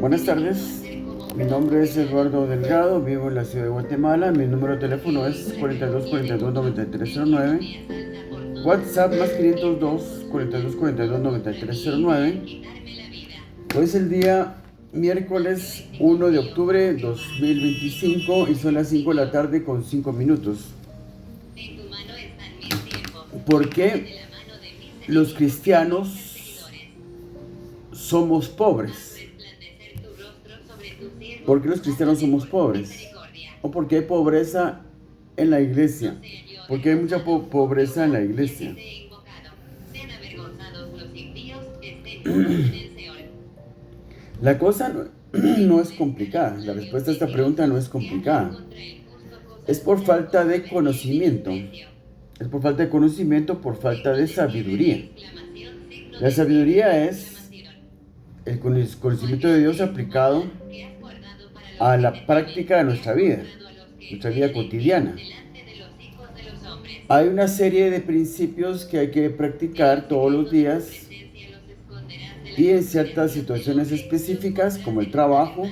Buenas tardes, mi nombre es Eduardo Delgado, vivo en la ciudad de Guatemala, mi número de teléfono es 4242-9309, WhatsApp más 502-4242-9309. Hoy es el día miércoles 1 de octubre 2025 y son las 5 de la tarde con 5 minutos. ¿Por qué los cristianos somos pobres? ¿Por qué los cristianos somos pobres? ¿O por qué hay pobreza en la iglesia? ¿Por qué hay mucha pobreza en la iglesia? La cosa no es complicada. La respuesta a esta pregunta no es complicada. Es por falta de conocimiento. Es por falta de conocimiento, por falta de sabiduría. La sabiduría es el conocimiento de Dios aplicado a la práctica de nuestra vida cotidiana. Hay una serie de principios que hay que practicar todos los días y en ciertas situaciones específicas como el trabajo,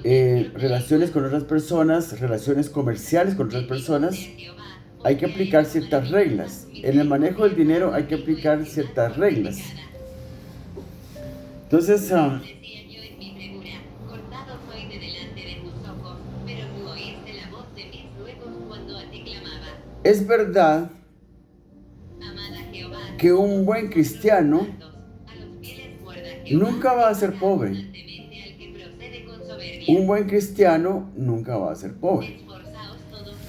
relaciones con otras personas, relaciones comerciales con otras personas, hay que aplicar ciertas reglas. En el manejo del dinero hay que aplicar ciertas reglas. Entonces, es verdad que un buen cristiano nunca va a ser pobre. Un buen cristiano nunca va a ser pobre.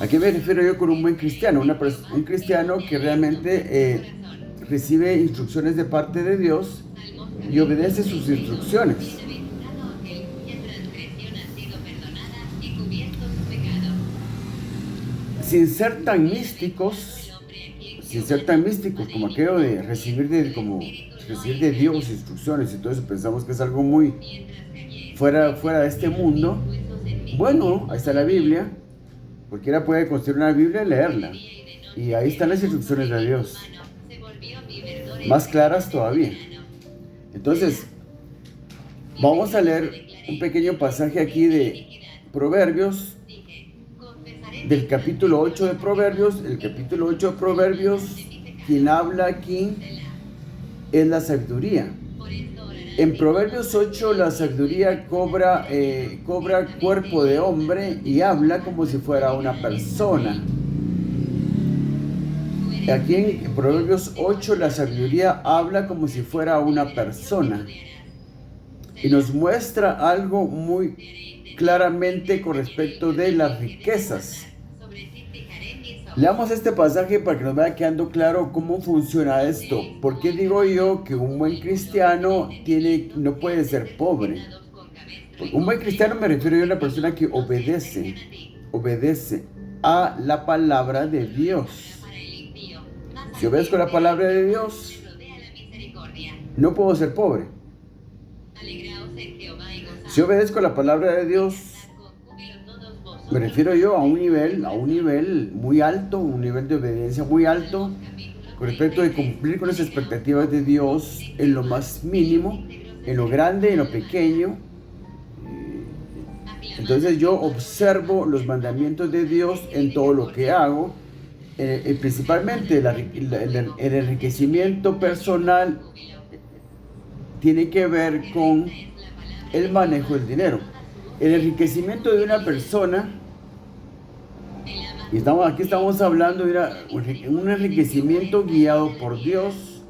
¿A qué me refiero yo con un buen cristiano? Un cristiano que realmente recibe instrucciones de parte de Dios y obedece sus instrucciones. Sin ser tan místicos como aquello de recibir de Dios instrucciones y todo eso, pensamos que es algo muy fuera de este mundo. Bueno, ahí está la Biblia. Cualquiera puede construir una Biblia y leerla. Y ahí están las instrucciones de Dios. Más claras todavía. Entonces, vamos a leer un pequeño pasaje aquí de Proverbios, del capítulo 8 de Proverbios. El capítulo 8 de Proverbios, quien habla aquí es la sabiduría. En Proverbios 8 la sabiduría cobra cuerpo de hombre y habla como si fuera una persona. Aquí en Proverbios 8 la sabiduría habla como si fuera una persona y nos muestra algo muy claramente con respecto de las riquezas. Leamos este pasaje para que nos vaya quedando claro cómo funciona esto. ¿Por qué digo yo que un buen cristiano no puede ser pobre? Un buen cristiano me refiero yo a una persona que obedece a la palabra de Dios. Si obedezco la palabra de Dios, no puedo ser pobre. Si obedezco la palabra de Dios, me refiero yo a un nivel muy alto, un nivel de obediencia muy alto, con respecto de cumplir con las expectativas de Dios en lo más mínimo, en lo grande, en lo pequeño. Entonces yo observo los mandamientos de Dios en todo lo que hago, principalmente el enriquecimiento personal tiene que ver con el manejo del dinero. El enriquecimiento de una persona, y aquí estamos hablando de un enriquecimiento guiado por Dios.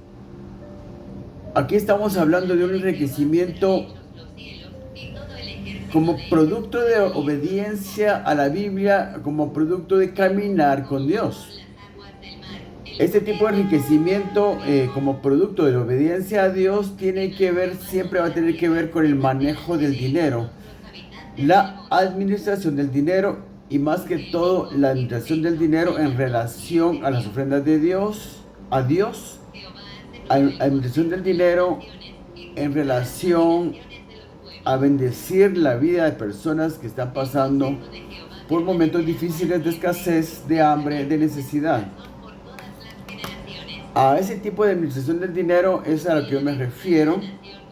Aquí estamos hablando de un enriquecimiento como producto de obediencia a la Biblia, como producto de caminar con Dios. Este tipo de enriquecimiento como producto de la obediencia a Dios siempre va a tener que ver con el manejo del dinero, la administración del dinero y más que todo la administración del dinero en relación a las ofrendas de Dios, a Dios, administración del dinero en relación a bendecir la vida de personas que están pasando por momentos difíciles de escasez, de hambre, de necesidad. A ese tipo de administración del dinero es a lo que yo me refiero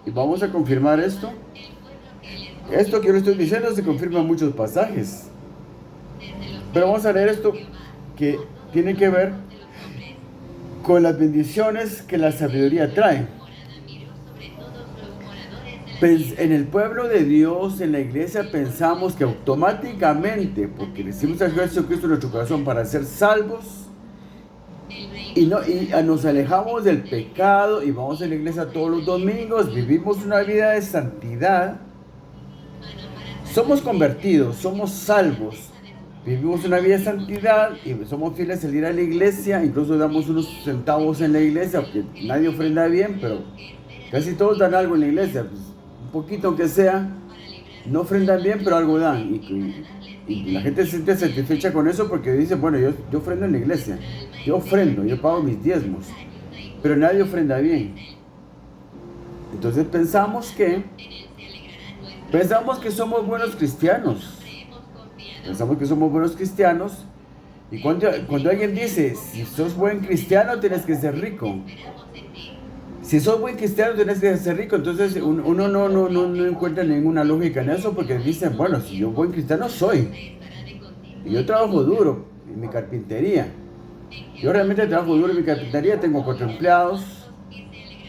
Y vamos a confirmar esto. Esto que yo le estoy diciendo se confirma en muchos pasajes. Pero vamos a leer esto que tiene que ver con las bendiciones que la sabiduría trae. En el pueblo de Dios, en la iglesia, pensamos que automáticamente, porque recibimos a Jesucristo en nuestro corazón para ser salvos, y nos alejamos del pecado y vamos a la iglesia todos los domingos, vivimos una vida de santidad, somos convertidos, somos salvos, vivimos una vida de santidad y somos fieles al ir a la iglesia, incluso damos unos centavos en la iglesia, porque nadie ofrenda bien, pero casi todos dan algo en la iglesia, pues, un poquito aunque sea, no ofrendan bien, pero algo dan, y la gente se siente satisfecha con eso porque dice, bueno, yo ofrendo en la iglesia, yo ofrendo, yo pago mis diezmos, pero nadie ofrenda bien. Entonces pensamos que somos buenos cristianos. Pensamos que somos buenos cristianos. Y cuando alguien dice, si sos buen cristiano, tienes que ser rico. Si sos buen cristiano, tienes que ser rico. Entonces uno no encuentra ninguna lógica en eso, porque dicen, bueno, si yo buen cristiano soy. Y yo trabajo duro en mi carpintería. Yo realmente trabajo duro en mi carpintería, tengo 4 empleados.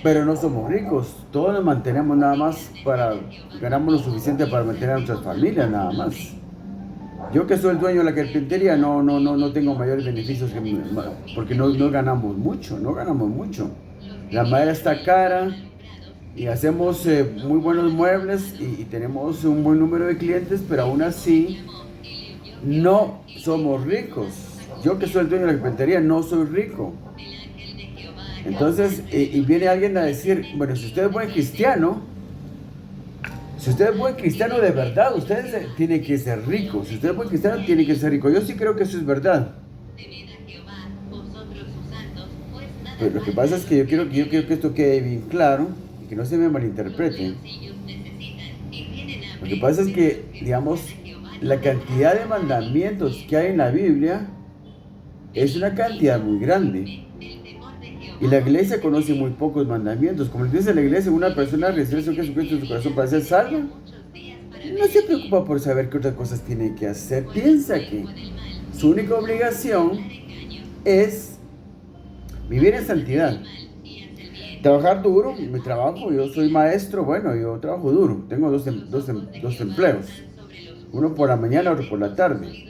Pero no somos ricos, todos nos mantenemos nada más ganamos lo suficiente para mantener a nuestras familias nada más. Yo que soy el dueño de la carpintería no tengo mayores beneficios porque no ganamos mucho, La madera está cara y hacemos muy buenos muebles y tenemos un buen número de clientes, pero aún así no somos ricos. Yo que soy el dueño de la carpintería no soy rico. Entonces, y viene alguien a decir, bueno, si usted es buen cristiano de verdad, usted tiene que ser rico. Si usted es buen cristiano, tiene que ser rico. Yo sí creo que eso es verdad. Pero lo que pasa es que yo quiero que esto quede bien claro y que no se me malinterprete. Lo que pasa es que, digamos, la cantidad de mandamientos que hay en la Biblia es una cantidad muy grande. Y la iglesia conoce muy pocos mandamientos. Como dice la iglesia, una persona recibe a Jesucristo en su corazón para ser salva, no se preocupa por saber qué otras cosas tiene que hacer. Piensa que su única obligación es vivir en santidad. Trabajar duro, mi trabajo, yo soy maestro, bueno, yo trabajo duro. Tengo dos empleos. Uno por la mañana, otro por la tarde.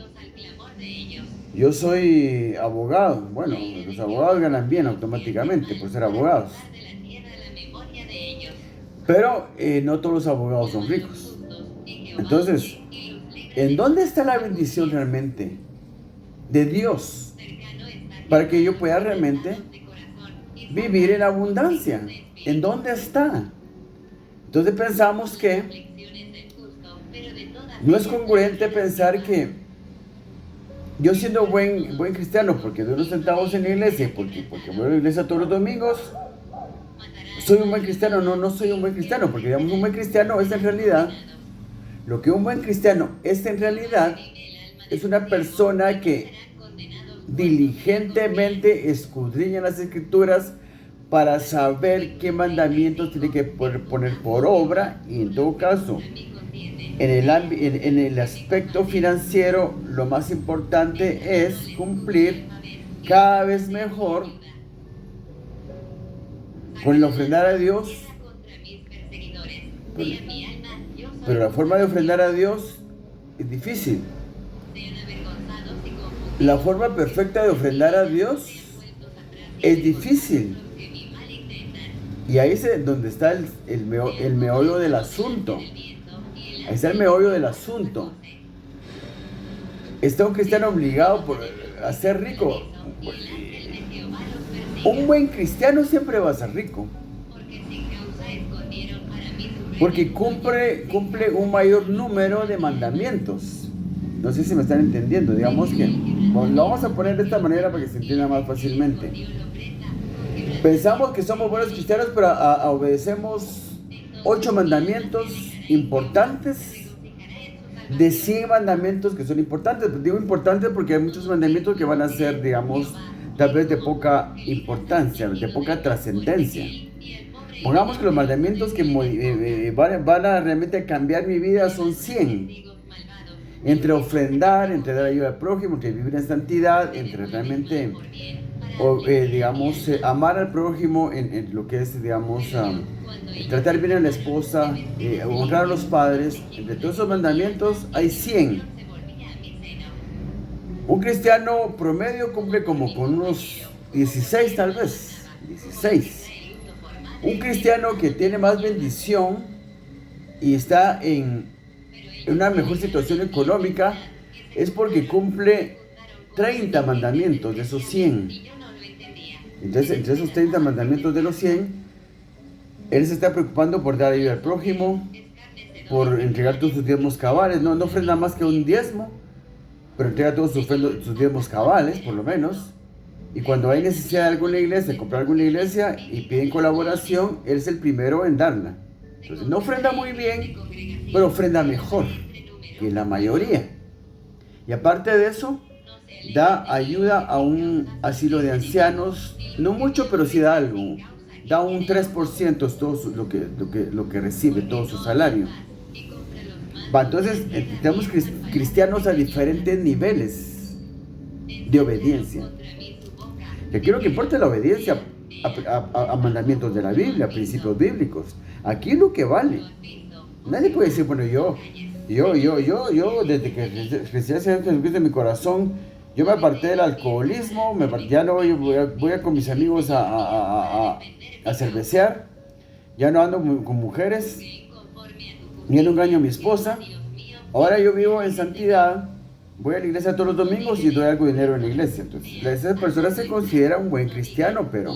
Yo soy abogado. Bueno, los abogados ganan bien automáticamente por ser abogados. Pero no todos los abogados son ricos. Entonces, ¿en dónde está la bendición realmente de Dios para que yo pueda realmente vivir en abundancia? ¿En dónde está? Entonces pensamos que no es congruente pensar que yo siendo buen cristiano, porque doy unos centavos en la iglesia, porque voy a la iglesia todos los domingos, soy un buen cristiano. No soy un buen cristiano, porque digamos un buen cristiano es en realidad, lo que un buen cristiano es en realidad, es una persona que diligentemente escudriña las escrituras para saber qué mandamientos tiene que poner por obra, y en todo caso, en el aspecto financiero, lo más importante es cumplir cada vez mejor con el ofrendar a Dios. Pero la forma de ofrendar a Dios es difícil. La forma perfecta de ofrendar a Dios es difícil. Y ahí es donde está el meollo del asunto. Ahí está el meollo del asunto. ¿Está un cristiano obligado a ser rico? Un buen cristiano siempre va a ser rico. Porque cumple un mayor número de mandamientos. No sé si me están entendiendo. Digamos que lo vamos a poner de esta manera para que se entienda más fácilmente. Pensamos que somos buenos cristianos, pero obedecemos 8 mandamientos importantes de 100 mandamientos que son importantes. Digo importantes porque hay muchos mandamientos que van a ser, digamos, tal vez de poca importancia, de poca trascendencia. Pongamos que los mandamientos que van a realmente cambiar mi vida son 100. Entre ofrendar, entre dar ayuda al prójimo, entre vivir en santidad, entre realmente, amar al prójimo en lo que es, tratar bien a la esposa, honrar a los padres. Entre todos esos mandamientos hay 100. Un cristiano promedio cumple como con unos 16 tal vez. 16. Un cristiano que tiene más bendición y está en una mejor situación económica es porque cumple 30 mandamientos de esos 100. Entonces, entre esos 30 mandamientos de los 100, él se está preocupando por dar ayuda al prójimo, por entregar todos sus diezmos cabales. No ofrenda más que un diezmo, pero entrega todos sus diezmos cabales, por lo menos. Y cuando hay necesidad de algo en la iglesia, comprar algo en la iglesia y piden colaboración, él es el primero en darla. Entonces, no ofrenda muy bien, pero ofrenda mejor que la mayoría. Y aparte de eso, da ayuda a un asilo de ancianos, no mucho, pero sí da algo. Da un 3% es todo lo que recibe, todo su salario. Entonces, tenemos cristianos a diferentes niveles de obediencia. Que aquí lo que importa es la obediencia a mandamientos de la Biblia, a principios bíblicos. Aquí es lo que vale. Nadie puede decir, bueno, yo, desde que recibí a Jesucristo en mi corazón, yo me aparté del alcoholismo, ya no voy con mis amigos a cervecear, ya no ando con mujeres, ya no engaño a mi esposa, ahora yo vivo en santidad, voy a la iglesia todos los domingos y doy algo de dinero en la iglesia. Entonces, esa persona se considera un buen cristiano, pero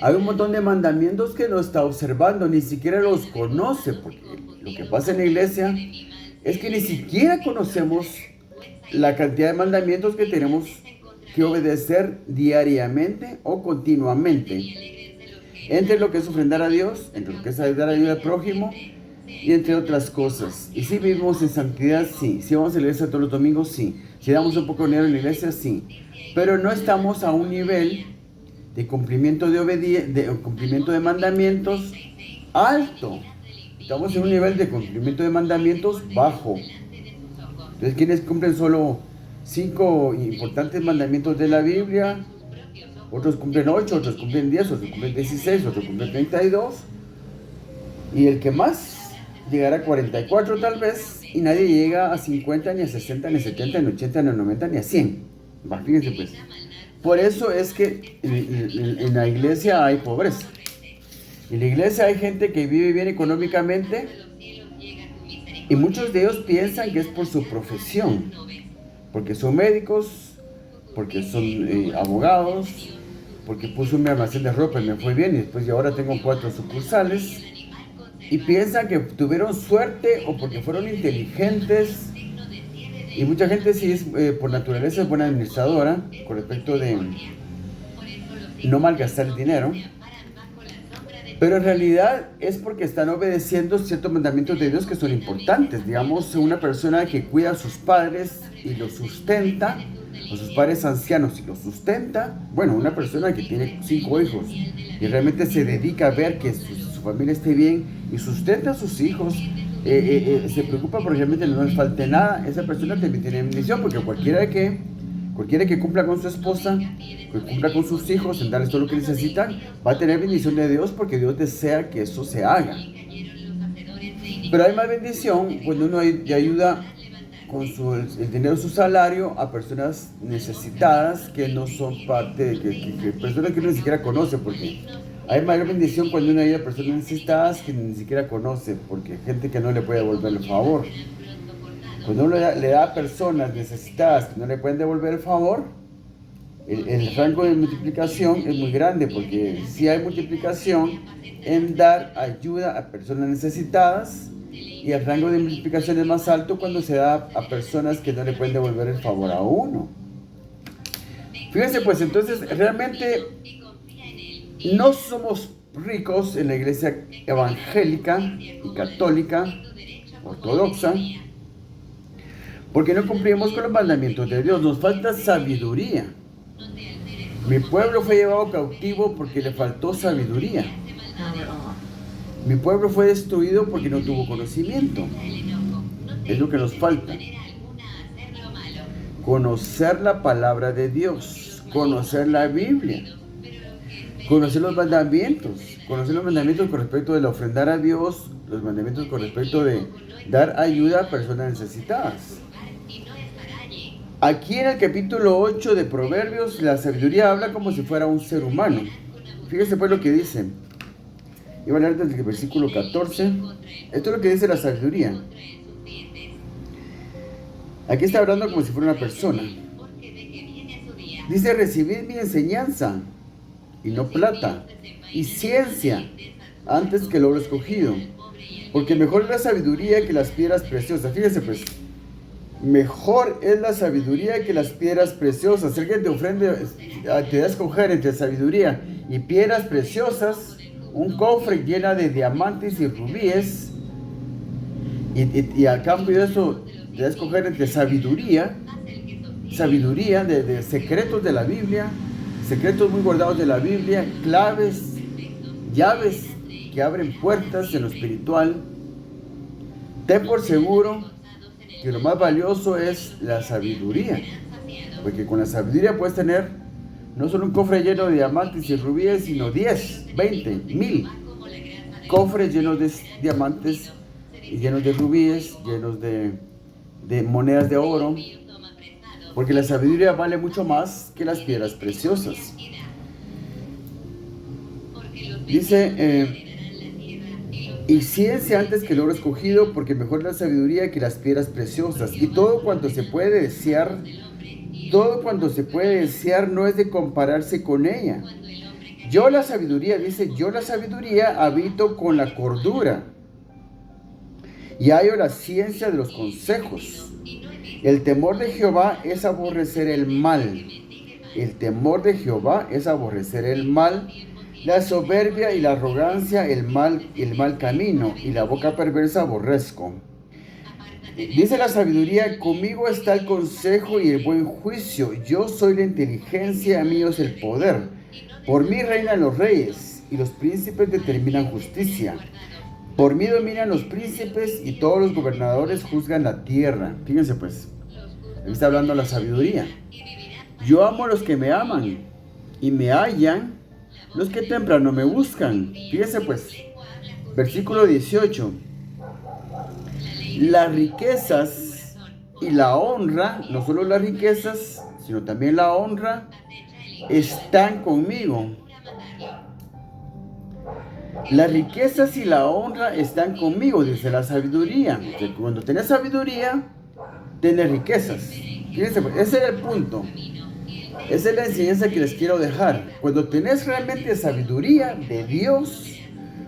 hay un montón de mandamientos que no está observando, ni siquiera los conoce, porque lo que pasa en la iglesia es que ni siquiera conocemos la cantidad de mandamientos que tenemos que obedecer diariamente o continuamente. Entre lo que es ofrendar a Dios, entre lo que es dar ayuda al prójimo y entre otras cosas. Y si vivimos en santidad, sí. Si vamos a la iglesia todos los domingos, sí. Si damos un poco de dinero en la iglesia, sí. Pero no estamos a un nivel de cumplimiento cumplimiento de mandamientos alto. Estamos en un nivel de cumplimiento de mandamientos bajo. Entonces, quienes cumplen solo 5 importantes mandamientos de la Biblia, otros cumplen 8, otros cumplen 10, otros cumplen 16, otros cumplen 32. Y el que más llegará a 44 tal vez, y nadie llega a 50, ni a 60, ni a 70, ni a 80, ni a 90, ni a 100. Fíjense pues. Por eso es que en la iglesia hay pobreza. En la iglesia hay gente que vive bien económicamente y muchos de ellos piensan que es por su profesión, porque son médicos, porque son abogados, porque puse un almacén de ropa y me fue bien y después ahora tengo 4 sucursales, y piensan que tuvieron suerte o porque fueron inteligentes. Y mucha gente sí es por naturaleza es buena administradora con respecto de no malgastar el dinero, pero en realidad es porque están obedeciendo ciertos mandamientos de Dios que son importantes. Digamos, una persona que cuida a sus padres y los sustenta, a sus padres ancianos y los sustenta. Bueno, una persona que tiene 5 hijos y realmente se dedica a ver que su familia esté bien y sustenta a sus hijos, se preocupa porque realmente no les falte nada. Esa persona también tiene bendición, porque cualquiera que cumpla con su esposa, que cumpla con sus hijos, en darles todo lo que necesitan, va a tener bendición de Dios, porque Dios desea que eso se haga. Pero hay más bendición cuando uno ayuda con el dinero de su salario a personas necesitadas que no son parte, que personas que uno ni siquiera conoce, porque hay mayor bendición cuando uno ayuda a personas necesitadas que ni siquiera conoce, porque hay gente que no le puede devolver el favor. Cuando uno le da a personas necesitadas que no le pueden devolver el favor, el rango de multiplicación es muy grande, porque sí hay multiplicación en dar ayuda a personas necesitadas, y el rango de multiplicación es más alto cuando se da a personas que no le pueden devolver el favor a uno. Fíjense pues, entonces realmente no somos ricos en la iglesia evangélica y católica, ortodoxa, porque no cumplimos con los mandamientos de Dios. Nos falta sabiduría. Mi pueblo fue llevado cautivo porque le faltó sabiduría. Mi pueblo fue destruido porque no tuvo conocimiento. Es lo que nos falta. Conocer la palabra de Dios, conocer la Biblia, conocer los mandamientos con respecto de la ofrendar a Dios, los mandamientos con respecto de dar ayuda a personas necesitadas. Aquí en el capítulo 8 de Proverbios, la sabiduría habla como si fuera un ser humano. Fíjese pues lo que dice. Iba a leer desde el versículo 14. Esto es lo que dice la sabiduría. Aquí está hablando como si fuera una persona. Dice, recibid mi enseñanza, y no plata, y ciencia, antes que el oro escogido. Porque mejor es la sabiduría que las piedras preciosas. Fíjese pues, mejor es la sabiduría que las piedras preciosas. Si alguien te ofrende, te da a escoger entre sabiduría y piedras preciosas, un cofre lleno de diamantes y rubíes, y a cambio de eso te da a escoger entre sabiduría de secretos de la Biblia, secretos muy guardados de la Biblia, claves, llaves que abren puertas en lo espiritual. Ten por seguro que lo más valioso es la sabiduría, porque con la sabiduría puedes tener no solo un cofre lleno de diamantes y rubíes, sino 10, 20, 1000 cofres llenos de diamantes y llenos de rubíes, llenos de monedas de oro, porque la sabiduría vale mucho más que las piedras preciosas. Dice, y ciencia antes que el oro escogido, porque mejor la sabiduría que las piedras preciosas. Y todo cuanto se puede desear no es de compararse con ella. Yo la sabiduría habito con la cordura, y hallo la ciencia de los consejos. El temor de Jehová es aborrecer el mal. El temor de Jehová es aborrecer el mal. La soberbia y la arrogancia, el mal camino, y la boca perversa aborrezco. Dice la sabiduría, conmigo está el consejo y el buen juicio. Yo soy la inteligencia, mío es el poder. Por mí reinan los reyes, y los príncipes determinan justicia. Por mí dominan los príncipes, y todos los gobernadores juzgan la tierra. Fíjense pues, aquí está hablando la sabiduría. Yo amo a los que me aman, y me hallan los que temprano me buscan. Fíjense pues, versículo 18. Las riquezas y la honra, no solo las riquezas, sino también la honra, están conmigo. Las riquezas y la honra están conmigo, dice la sabiduría. Cuando tenés sabiduría, tenés riquezas. Fíjense, ese es el punto. Esa es la enseñanza que les quiero dejar. Cuando tenés realmente sabiduría de Dios,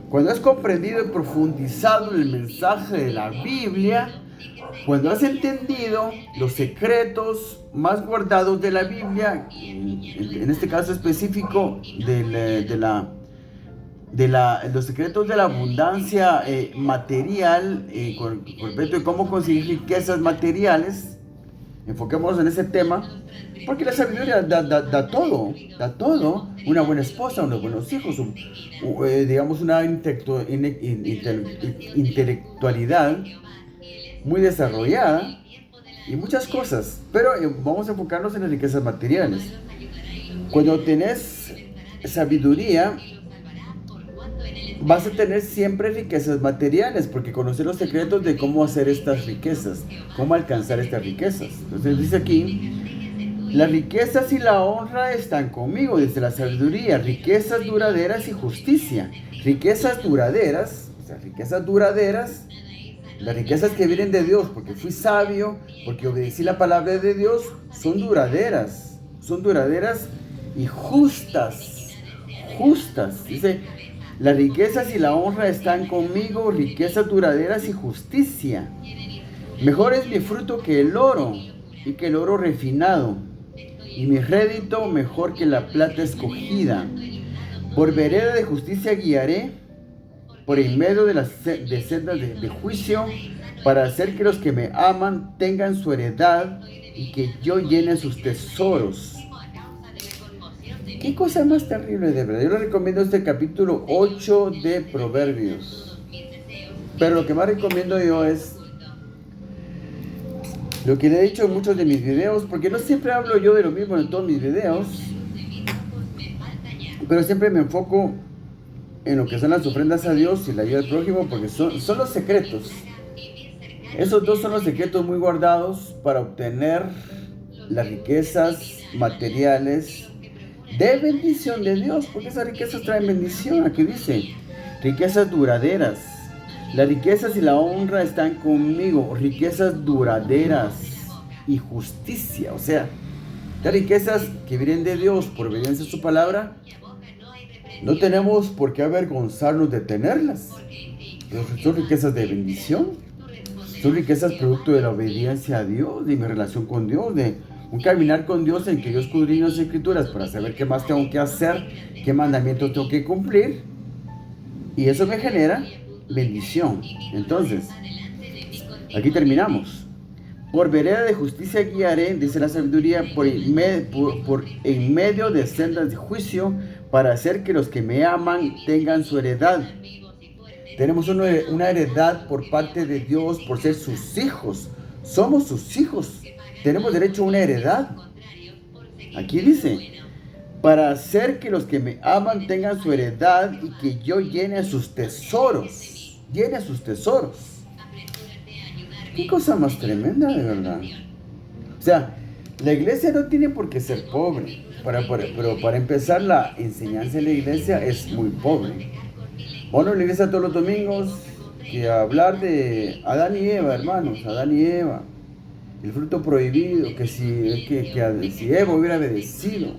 cuando has comprendido y profundizado en el mensaje de la Biblia, cuando has entendido los secretos más guardados de la Biblia, en este caso específico los secretos de la abundancia material, con respecto a cómo conseguir riquezas materiales, enfoquémonos en ese tema, porque la sabiduría da todo, una buena esposa, unos buenos hijos, digamos una intelectualidad muy desarrollada y muchas cosas, pero vamos a enfocarnos en las riquezas materiales. Cuando tenés sabiduría, vas a tener siempre riquezas materiales, porque conoces los secretos de cómo hacer estas riquezas, cómo alcanzar estas riquezas. Entonces dice aquí, las riquezas y la honra están conmigo, dice la sabiduría, riquezas duraderas y justicia. Riquezas duraderas, las riquezas que vienen de Dios, porque fui sabio, porque obedecí la palabra de Dios, son duraderas y justas. Dice, las riquezas y la honra están conmigo, riquezas duraderas y justicia. Mejor es mi fruto que el oro, y que el oro refinado, y mi rédito mejor que la plata escogida. Por vereda de justicia guiaré, por en medio de las sendas de juicio, para hacer que los que me aman tengan su heredad, y que yo llene sus tesoros. ¿Qué cosa más terrible de verdad? Yo les recomiendo este capítulo 8 de Proverbios. Pero lo que más recomiendo yo es lo que le he dicho en muchos de mis videos, porque no siempre hablo yo de lo mismo en todos mis videos, pero siempre me enfoco en lo que son las ofrendas a Dios y la ayuda al prójimo, porque son los secretos. Esos dos son los secretos muy guardados para obtener las riquezas materiales de bendición de Dios, porque esas riquezas traen bendición. Aquí dice, riquezas duraderas. Las riquezas y la honra están conmigo, riquezas duraderas y justicia. O sea, las riquezas que vienen de Dios por obediencia a su palabra, no tenemos por qué avergonzarnos de tenerlas. Son riquezas de bendición, son riquezas producto de la obediencia a Dios, de mi relación con Dios, de un caminar con Dios en que yo escudriño las Escrituras para saber qué más tengo que hacer, qué mandamientos tengo que cumplir, y eso me genera bendición. Entonces, aquí terminamos. Por vereda de justicia guiaré, dice la sabiduría, por en medio de sendas de juicio, para hacer que los que me aman tengan su heredad. Tenemos una heredad por parte de Dios por ser sus hijos. Somos sus hijos. Tenemos derecho a una heredad. Aquí dice, para hacer que los que me aman tengan su heredad y que yo llene sus tesoros. Llene sus tesoros. Qué cosa más tremenda, de verdad. O sea, la iglesia no tiene por qué ser pobre. Pero para empezar, la enseñanza en la iglesia es muy pobre. Bueno, la iglesia todos los domingos, que hablar de Adán y Eva, hermanos, Adán y Eva, el fruto prohibido, que si Eva hubiera obedecido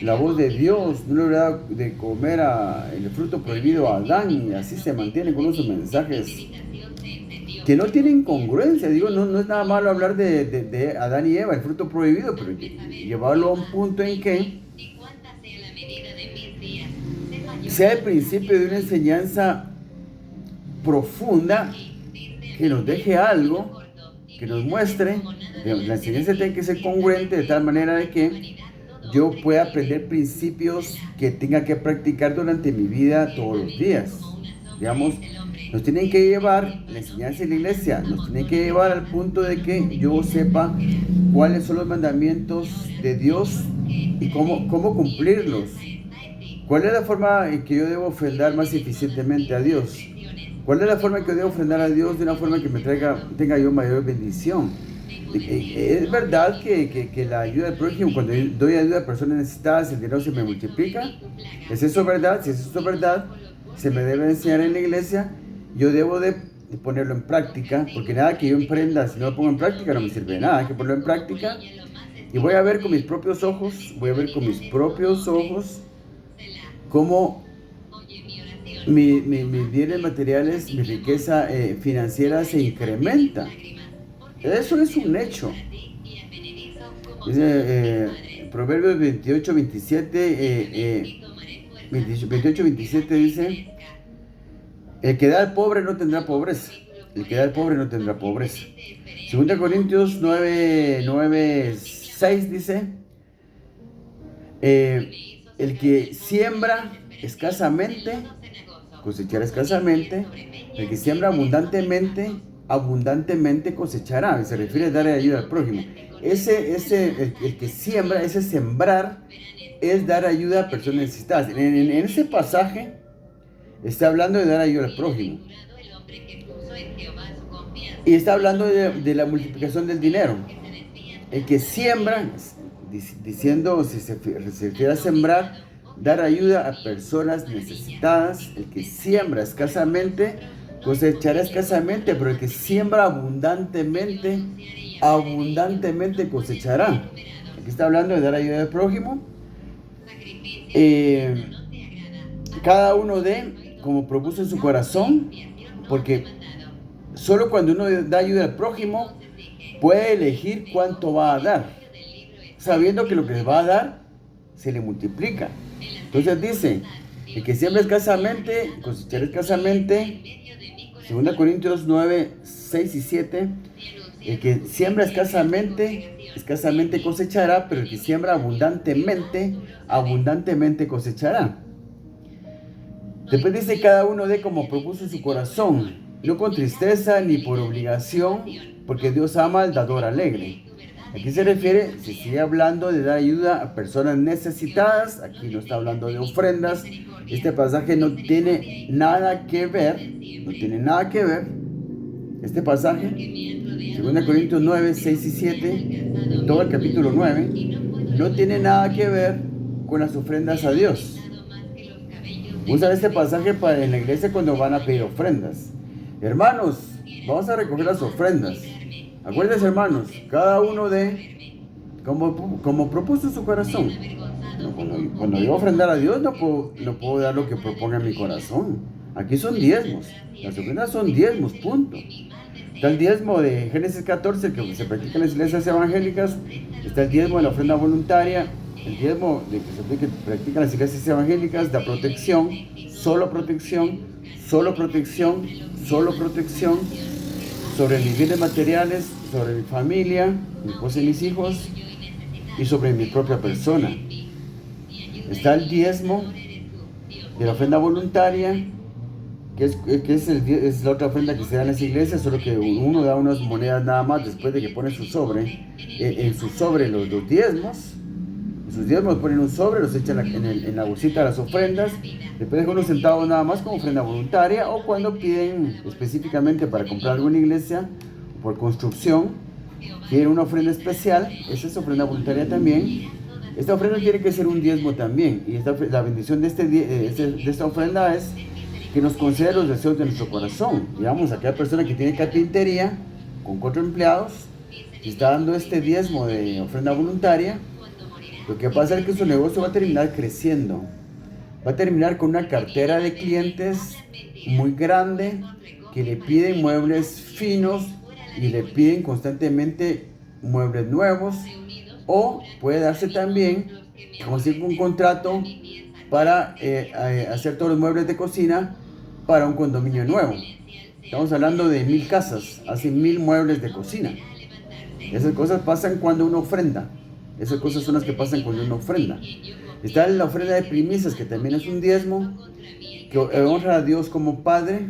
la voz de Dios, no le hubiera dado de comer el fruto prohibido a Adán, y así se mantiene con esos mensajes que no tienen congruencia. Digo, no es nada malo hablar de Adán y Eva, el fruto prohibido, pero llevarlo a un punto en que sea el principio de una enseñanza profunda que nos deje algo, que nos muestre. La enseñanza tiene que ser congruente de tal manera de que yo pueda aprender principios que tenga que practicar durante mi vida todos los días. Digamos, nos tienen que llevar, la enseñanza de la iglesia, nos tiene que llevar al punto de que yo sepa cuáles son los mandamientos de Dios y cómo cumplirlos. ¿Cuál es la forma en que yo debo ofrendar más eficientemente a Dios? ¿Cuál es la forma en que yo debo ofrendar a Dios de una forma que tenga yo mayor bendición? Es verdad que la ayuda al prójimo, cuando yo doy ayuda a personas necesitadas, el dinero se me multiplica. ¿Es eso verdad? Si es eso verdad, se me debe enseñar en la iglesia. Yo debo de ponerlo en práctica, porque nada que yo emprenda, si no lo pongo en práctica, no me sirve de nada. Hay que ponerlo en práctica. Y voy a ver con mis propios ojos, cómo mis bienes materiales, mi riqueza financiera se incrementa. Eso es un hecho. Dice Proverbios 28-27 dice, el que da al pobre no tendrá pobreza. El que da al pobre no tendrá pobreza. 2 Corintios 9:6 dice, el que siembra escasamente, cosechará escasamente. El que siembra abundantemente cosechará. Se refiere a dar ayuda al prójimo. El que siembra, ese sembrar, es dar ayuda a personas necesitadas. En ese pasaje está hablando de dar ayuda al prójimo. Y está hablando de la multiplicación del dinero. El que siembra, diciendo, si se refiere a sembrar, dar ayuda a personas necesitadas. El que siembra escasamente, cosechará escasamente, pero el que siembra abundantemente cosechará. Aquí está hablando de dar ayuda al prójimo. Cada uno dé como propuso en su corazón, porque solo cuando uno da ayuda al prójimo puede elegir cuánto va a dar, sabiendo que lo que le va a dar se le multiplica. Entonces dice, el que siembra escasamente, cosechará escasamente. 2 Corintios 9:6-7. El que siembra escasamente cosechará, pero el que siembra abundantemente cosechará. Después dice, cada uno dé como propuso en su corazón. no con tristeza ni por obligación, porque Dios ama al dador alegre. Aquí se refiere, se sigue hablando de dar ayuda a personas necesitadas. Aquí no está hablando de ofrendas. Este pasaje no tiene nada que ver, este pasaje, 2 Corintios 9, 6 y 7, en todo el capítulo 9, no tiene nada que ver con las ofrendas a Dios. Usan este pasaje en la iglesia cuando van a pedir ofrendas. Hermanos, vamos a recoger las ofrendas. Acuérdense, hermanos, cada uno de como propuso su corazón. Cuando yo voy a ofrendar a Dios, no puedo dar lo que proponga mi corazón. Aquí son diezmos. Las ofrendas son diezmos, punto. Está el diezmo de Génesis 14, que se practica en las iglesias evangélicas. Está el diezmo de la ofrenda voluntaria. El diezmo de que se practica en las iglesias evangélicas, da protección, solo protección, solo protección, solo protección sobre mis bienes materiales, sobre mi familia, mi esposa y mis hijos, y sobre mi propia persona. Está el diezmo de la ofrenda voluntaria, que es la otra ofrenda que se da en las iglesias, solo que uno da unas monedas nada más después de que pone su sobre, en su sobre los diezmos. Sus diezmos ponen un sobre, los echan en la bolsita de las ofrendas, después dejan unos centavos nada más como ofrenda voluntaria, o cuando piden específicamente para comprar algo en la iglesia, por construcción, quieren una ofrenda especial, esa es ofrenda voluntaria también. Esta ofrenda tiene que ser un diezmo también, y la bendición de esta ofrenda es que nos concede los deseos de nuestro corazón. Digamos, aquella persona que tiene carpintería con 4 empleados, y está dando este diezmo de ofrenda voluntaria, lo que pasa es que su negocio va a terminar creciendo. Va a terminar con una cartera de clientes muy grande que le piden muebles finos y le piden constantemente muebles nuevos. O puede darse también, conseguir un contrato para hacer todos los muebles de cocina para un condominio nuevo. Estamos hablando de 1000 casas, hacen 1000 muebles de cocina. Esas cosas pasan cuando uno ofrenda. Esas cosas son las que pasan cuando uno ofrenda. Está la ofrenda de primicias, que también es un diezmo, que honra a Dios como Padre.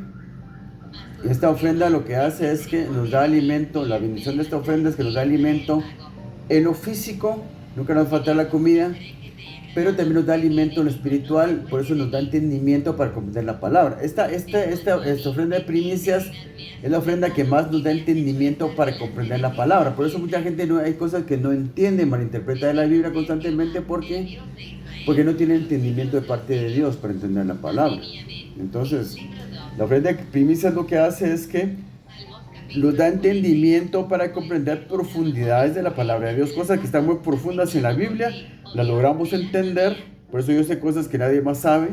Esta ofrenda lo que hace es que nos da alimento. La bendición de esta ofrenda es que nos da alimento en lo físico, nunca nos falta la comida, pero también nos da alimento en lo espiritual, por eso nos da entendimiento para comprender la palabra. Esta ofrenda de primicias es la ofrenda que más nos da entendimiento para comprender la palabra. Por eso mucha gente hay cosas que no entiende, malinterpreta de la Biblia constantemente porque no tiene entendimiento de parte de Dios para entender la palabra. Entonces, la ofrenda de primicias lo que hace es que nos da entendimiento para comprender profundidades de la palabra de Dios, cosas que están muy profundas en la Biblia, las logramos entender. Por eso yo sé cosas que nadie más sabe.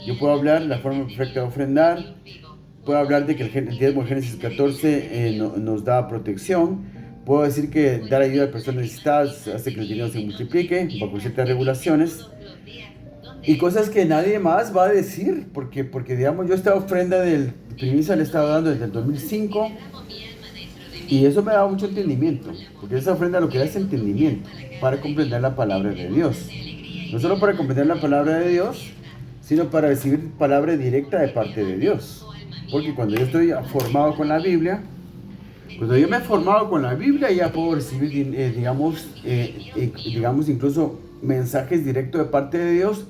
Yo puedo hablar de la forma perfecta de ofrendar, puedo hablar de que el diezmo de Génesis 14 nos da protección, puedo decir que dar ayuda a personas necesitadas hace que el dinero se multiplique bajo ciertas regulaciones, y cosas que nadie más va a decir, porque digamos, yo esta ofrenda de primicia le he estado dando desde el 2005, y eso me da mucho entendimiento, porque esa ofrenda lo que da es entendimiento para comprender la palabra de Dios. No solo para comprender la palabra de Dios, sino para recibir palabra directa de parte de Dios. Porque cuando yo estoy formado con la Biblia, cuando yo me he formado con la Biblia, ya puedo recibir, digamos, incluso mensajes directos de parte de Dios.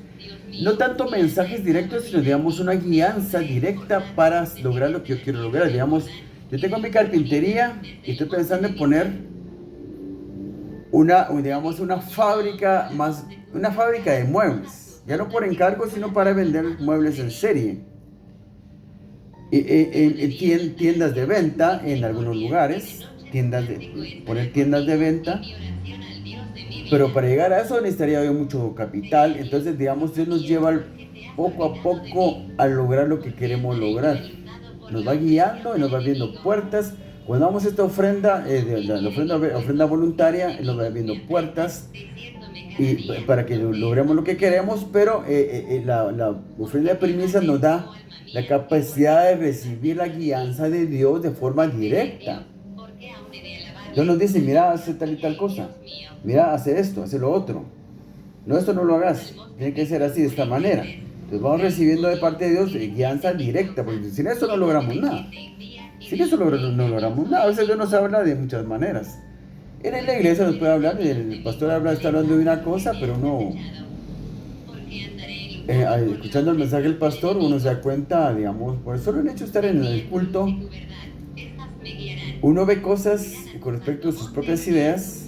No tanto mensajes directos, sino, digamos, una guianza directa para lograr lo que yo quiero lograr. Digamos, yo tengo mi carpintería y estoy pensando en poner una fábrica de muebles. Ya no por encargo, sino para vender muebles en serie. En tiendas de venta en algunos lugares, poner tiendas de venta. Pero para llegar a eso necesitaría mucho capital. Entonces, digamos, Dios nos lleva poco a poco a lograr lo que queremos lograr. Nos va guiando y nos va abriendo puertas. Cuando damos esta ofrenda, la ofrenda voluntaria, nos va abriendo puertas y para que logremos lo que queremos. Pero la ofrenda de primicias nos da la capacidad de recibir la guianza de Dios de forma directa. Dios nos dice: mira, hace tal y tal cosa, mira, hace esto, hace lo otro. No, esto no lo hagas, tiene que ser así, de esta manera. Entonces vamos recibiendo de parte de Dios guianza directa, porque sin eso no logramos nada. Sin eso no logramos nada. A veces Dios nos habla de muchas maneras. En la iglesia nos puede hablar, el pastor está hablando de una cosa, pero uno, escuchando el mensaje del pastor, uno se da cuenta, digamos, por eso el hecho de estar en el culto, uno ve cosas con respecto a sus propias ideas,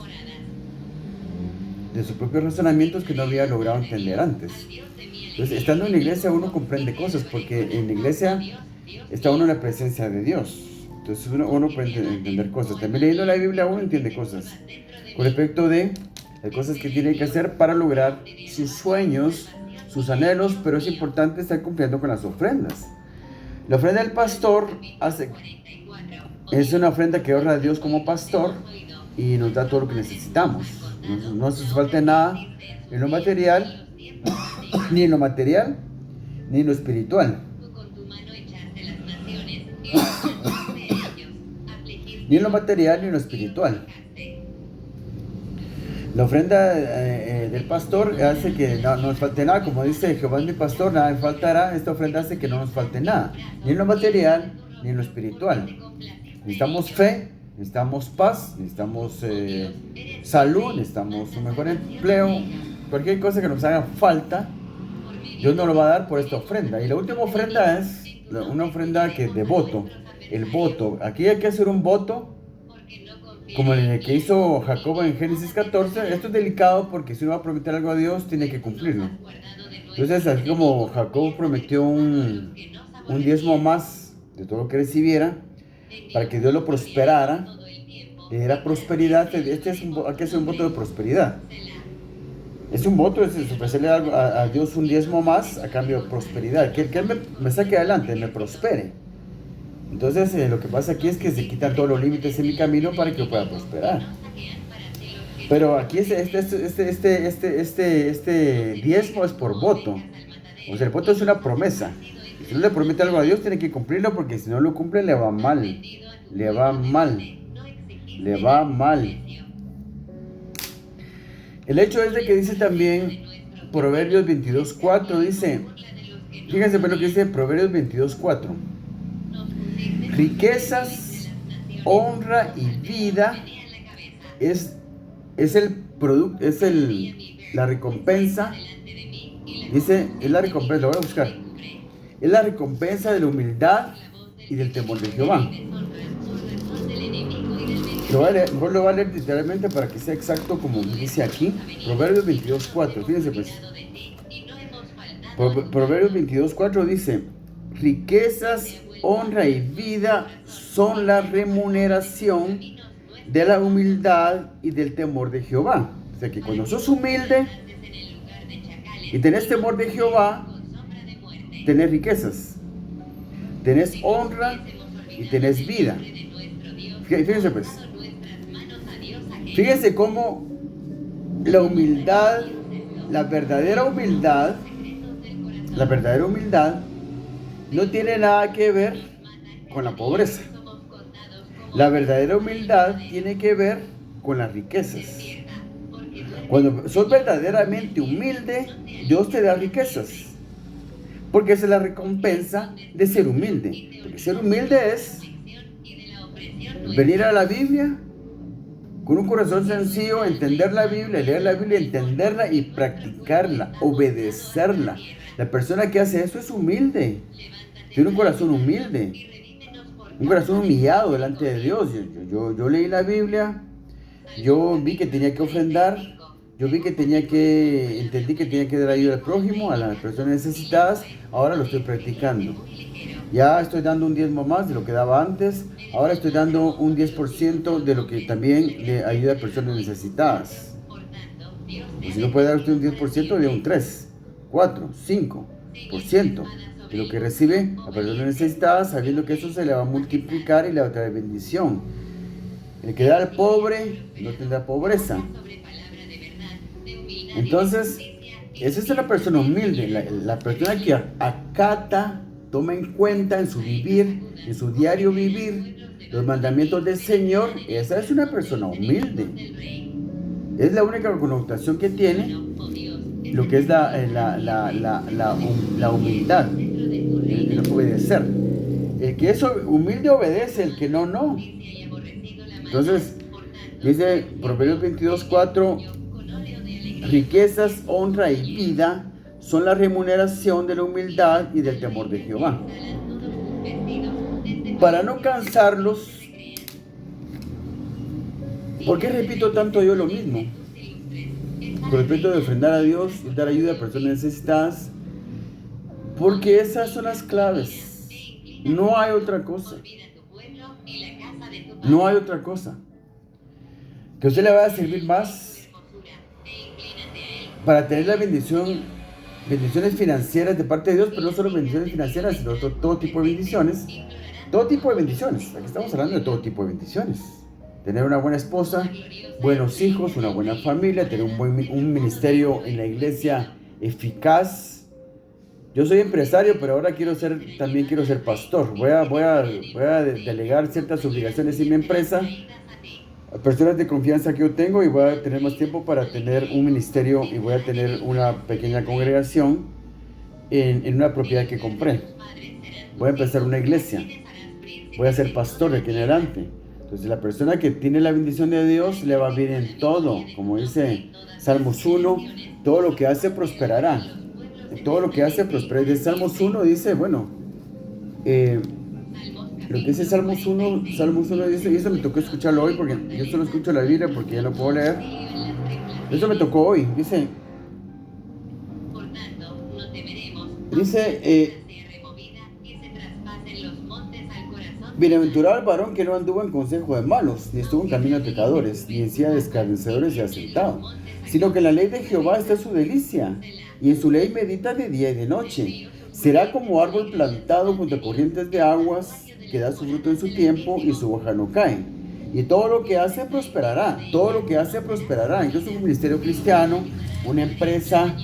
de sus propios razonamientos que no había logrado entender antes. Entonces, estando en la iglesia uno comprende cosas, porque en la iglesia está uno en la presencia de Dios. Entonces uno puede entender cosas. También leyendo la Biblia uno entiende cosas con respecto de las cosas que tiene que hacer para lograr sus sueños, sus anhelos, pero es importante estar cumpliendo con las ofrendas. La ofrenda del pastor es una ofrenda que honra a Dios como pastor y nos da todo lo que necesitamos. No hace falta nada en lo material, ni en lo material, ni en lo espiritual. Ni en lo material ni en lo espiritual. La ofrenda del pastor hace que no nos falte nada. Como dice Jehová es mi pastor, nada me faltará. Esta ofrenda hace que no nos falte nada. Ni en lo material ni en lo espiritual. Necesitamos fe, necesitamos paz, necesitamos salud, necesitamos un mejor empleo. Cualquier cosa que nos haga falta, Dios nos lo va a dar por esta ofrenda. Y la última ofrenda es una ofrenda de voto. El voto. Aquí hay que hacer un voto como el que hizo Jacob en Génesis 14. Esto es delicado porque si uno va a prometer algo a Dios, tiene que cumplirlo. Entonces, así como Jacob prometió un diezmo más de todo lo que recibiera, para que Dios lo prosperara, le diera prosperidad. Hay que hacer un voto de prosperidad. Es un voto, es ofrecerle a Dios un diezmo más a cambio de prosperidad. Que Él me saque adelante, me prospere. Entonces, lo que pasa aquí es que se quitan todos los límites en mi camino para que yo pueda prosperar. Pero aquí este diezmo es por voto. O sea, el voto es una promesa. Y si uno le promete algo a Dios, tiene que cumplirlo, porque si no lo cumple, le va mal. Le va mal. Le va mal. El hecho es de que dice también Proverbios 22:4, dice, fíjense lo que dice Proverbios 22:4. Riquezas, honra y vida es la recompensa. Dice, es la recompensa, lo voy a buscar. Es la recompensa de la humildad y del temor de Jehová. Mejor lo voy a leer literalmente para que sea exacto como dice aquí. Proverbios 22:4. Fíjense pues. Proverbios 22:4 dice, riquezas, honra y vida son la remuneración de la humildad y del temor de Jehová. O sea que cuando sos humilde y tenés temor de Jehová, tenés riquezas, tenés honra y tenés vida. Fíjense pues. Fíjense cómo la humildad, la verdadera humildad no tiene nada que ver con la pobreza. La verdadera humildad tiene que ver con las riquezas. Cuando sos verdaderamente humilde, Dios te da riquezas. Porque esa es la recompensa de ser humilde. Porque ser humilde es venir a la Biblia con un corazón sencillo, entender la Biblia, leer la Biblia, entenderla y practicarla, obedecerla. La persona que hace eso es humilde. Tiene un corazón humilde, un corazón humillado delante de Dios. Yo leí la Biblia, yo vi que tenía que ofrendar, entendí que tenía que dar ayuda al prójimo, a las personas necesitadas. Ahora lo estoy practicando. Ya estoy dando un diezmo más de lo que daba antes. Ahora estoy dando un 10% de lo que también le ayuda a personas necesitadas. Y si no puede dar usted un 10%, de un 3, 4, 5% de lo que recibe a personas necesitadas, sabiendo que eso se le va a multiplicar y le va a traer bendición. El que da al pobre no tendrá pobreza. Entonces, esa es la persona humilde, la persona que acata, toma en cuenta en su vivir, en su diario vivir, los mandamientos del Señor. Esa es una persona humilde. Es la única connotación que tiene lo que es la humildad, el obedecer. El que es humilde obedece, el que no, no. Entonces, dice Proverbios 22:4, riquezas, honra y vida son la remuneración de la humildad y del temor de Jehová. Para no cansarlos, ¿por qué repito tanto yo lo mismo? Con respecto de ofrendar a Dios y dar ayuda a personas necesitadas, porque esas son las claves. No hay otra cosa. No hay otra cosa. Que a usted le vaya a servir más para tener la bendiciones financieras de parte de Dios, pero no solo bendiciones financieras, sino todo tipo de bendiciones. Todo tipo de bendiciones. Aquí estamos hablando de todo tipo de bendiciones. Tener una buena esposa, buenos hijos, una buena familia, tener un ministerio en la iglesia eficaz. Yo soy empresario, pero ahora también quiero ser pastor. Voy a delegar ciertas obligaciones en mi empresa a personas de confianza que yo tengo, y voy a tener más tiempo para tener un ministerio, y voy a tener una pequeña congregación en una propiedad que compré. Voy a empezar una iglesia. Voy a ser pastor de aquí en adelante. Entonces, la persona que tiene la bendición de Dios le va bien en todo. Como dice Salmos 1, todo lo que hace prosperará. Todo lo que hace prosperará. De Salmos 1 dice, bueno, lo que dice Salmos 1 dice, y eso me tocó escucharlo hoy, porque yo solo escucho la Biblia porque ya no puedo leer. Eso me tocó hoy. Dice, bienaventurado el varón que no anduvo en consejo de malos, ni estuvo en camino de pecadores, ni en silla de escarnecedores se ha sentado, sino que en la ley de Jehová está su delicia, y en su ley medita de día y de noche. Será como árbol plantado junto a corrientes de aguas, que da su fruto en su tiempo, y su hoja no cae. Y todo lo que hace prosperará. Todo lo que hace prosperará. Entonces, un ministerio cristiano, una empresa,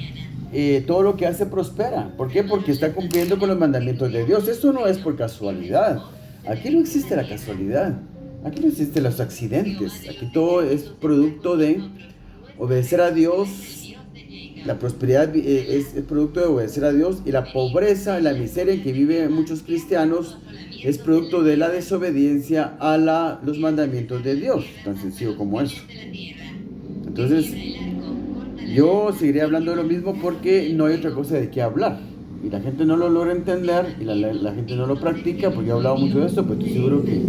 todo lo que hace prospera. ¿Por qué? Porque está cumpliendo con los mandamientos de Dios. Esto no es por casualidad. Aquí no existe la casualidad. Aquí no existen los accidentes. Aquí todo es producto de obedecer a Dios. La prosperidad es producto de obedecer a Dios, y la pobreza, la miseria en que viven muchos cristianos es producto de la desobediencia a los mandamientos de Dios. Tan sencillo como eso. Entonces, yo seguiré hablando de lo mismo porque no hay otra cosa de qué hablar. Y la gente no lo logra entender, y la gente no lo practica, porque he hablado mucho de esto, pero estoy seguro que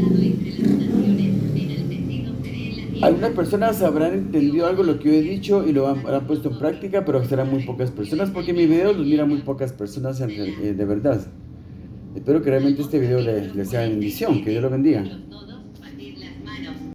algunas personas habrán entendido algo de lo que yo he dicho y lo habrán puesto en práctica, pero serán muy pocas personas, porque mi video los mira muy pocas personas de verdad. Espero que realmente este video les sea bendición. Que Dios lo bendiga.